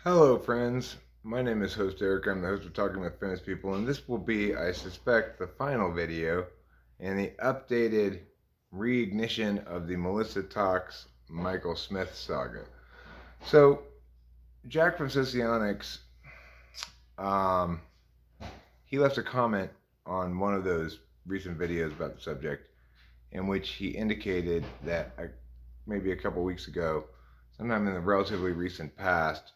Hello friends, my name is host Eric. I'm the host of Talking with Famous People, and this will be, I suspect, the final video in the updated reignition of the Melissa Talks Michael Smith saga. So, Jack from Socionics, um, he left a comment on one of those recent videos about the subject in which he indicated that maybe a couple weeks ago, sometime in the relatively recent past,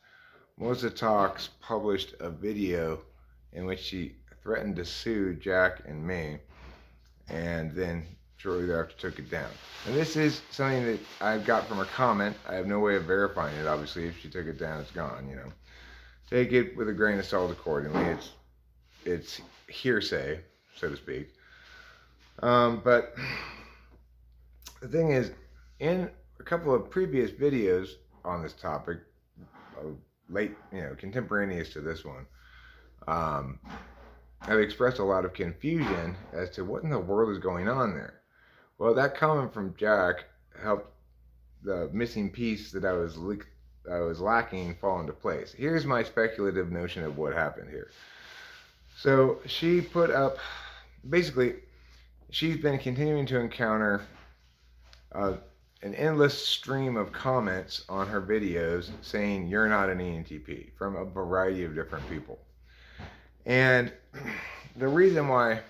Melissa Talks published a video in which she threatened to sue Jack and me, and then shortly thereafter took it down. And this is something that I got from a comment. I have no way of verifying it, obviously. If she took it down, it's gone, you know. Take it with a grain of salt accordingly. It's hearsay, so to speak. But the thing is, in a couple of previous videos on this topic, contemporaneous to this one, I've expressed a lot of confusion as to what in the world is going on there. Well, that comment from Jack helped the missing piece that I was lacking fall into place. Here's my speculative notion of what happened here. So she put up, basically, she's been continuing to encounter an endless stream of comments on her videos saying you're not an ENTP from a variety of different people. And the reason why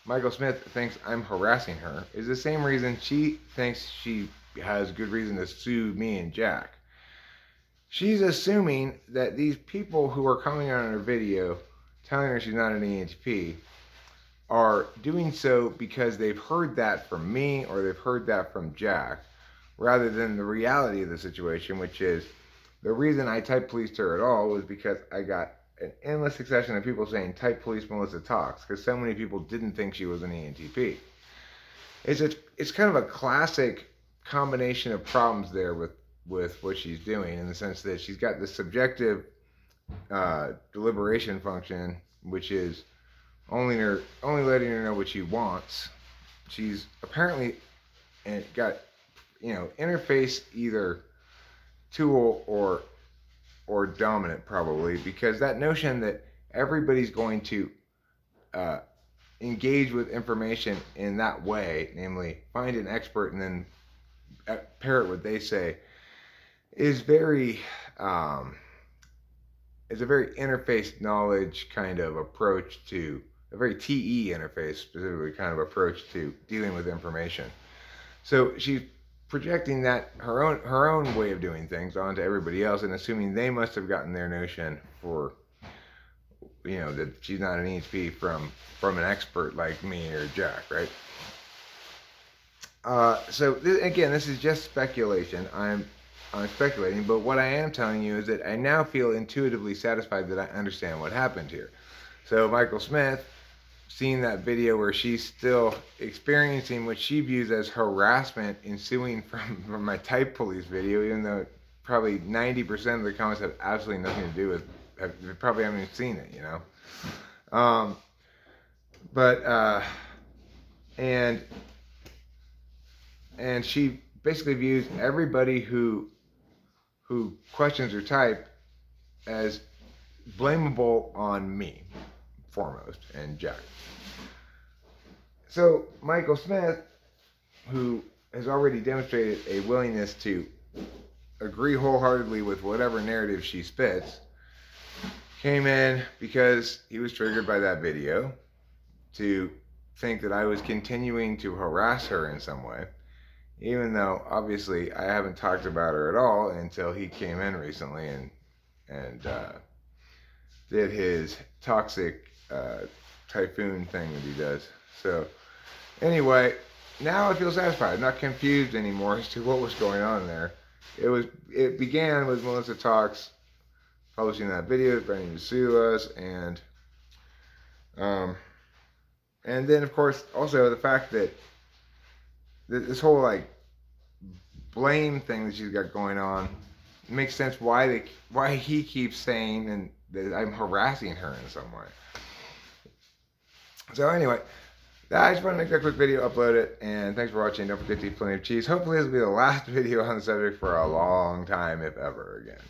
Michael Smith thinks I'm harassing her is the same reason she thinks she has good reason to sue me and Jack. She's assuming that these people who are commenting on her video telling her she's not an ENTP are doing so because they've heard that from me or they've heard that from Jack, rather than the reality of the situation, which is the reason I type policed her at all was because I got an endless succession of people saying type police Melissa Talks, because so many people didn't think she was an ENTP. It's kind of a classic combination of problems there with what she's doing, in the sense that she's got this subjective deliberation function, which is only letting her know what she wants. She's apparently got, interface either tool or dominant, probably, because that notion that everybody's going to engage with information in that way, namely find an expert and then parrot what they say, is is a very interface knowledge kind of approach to, a very TE interface specifically kind of approach to dealing with information. So she's projecting that her own way of doing things onto everybody else and assuming they must have gotten their notion for, that she's not an ESP from an expert like me or Jack, right? Again, this is just speculation. I'm speculating, but what I am telling you is that I now feel intuitively satisfied that I understand what happened here. So Michael Smith, seeing that video where she's still experiencing what she views as harassment ensuing from my type police video, even though probably 90% of the comments have absolutely nothing to do with, they probably haven't even seen it, and she basically views everybody who questions her type as blamable on me, foremost, and Jack. So Michael Smith, who has already demonstrated a willingness to agree wholeheartedly with whatever narrative she spits, came in because he was triggered by that video to think that I was continuing to harass her in some way, even though obviously I haven't talked about her at all until he came in recently and did his toxic typhoon thing that he does. So anyway, now I feel satisfied. I'm not confused anymore as to what was going on there. It began with Melissa Talks publishing that video, threatening to sue us, and then of course also the fact that this whole blame thing that she's got going on makes sense why he keeps saying and that I'm harassing her in some way. So anyway, I just want to make that quick video, upload it, and thanks for watching. Don't forget to eat plenty of cheese. Hopefully this will be the last video on the subject for a long time, if ever again.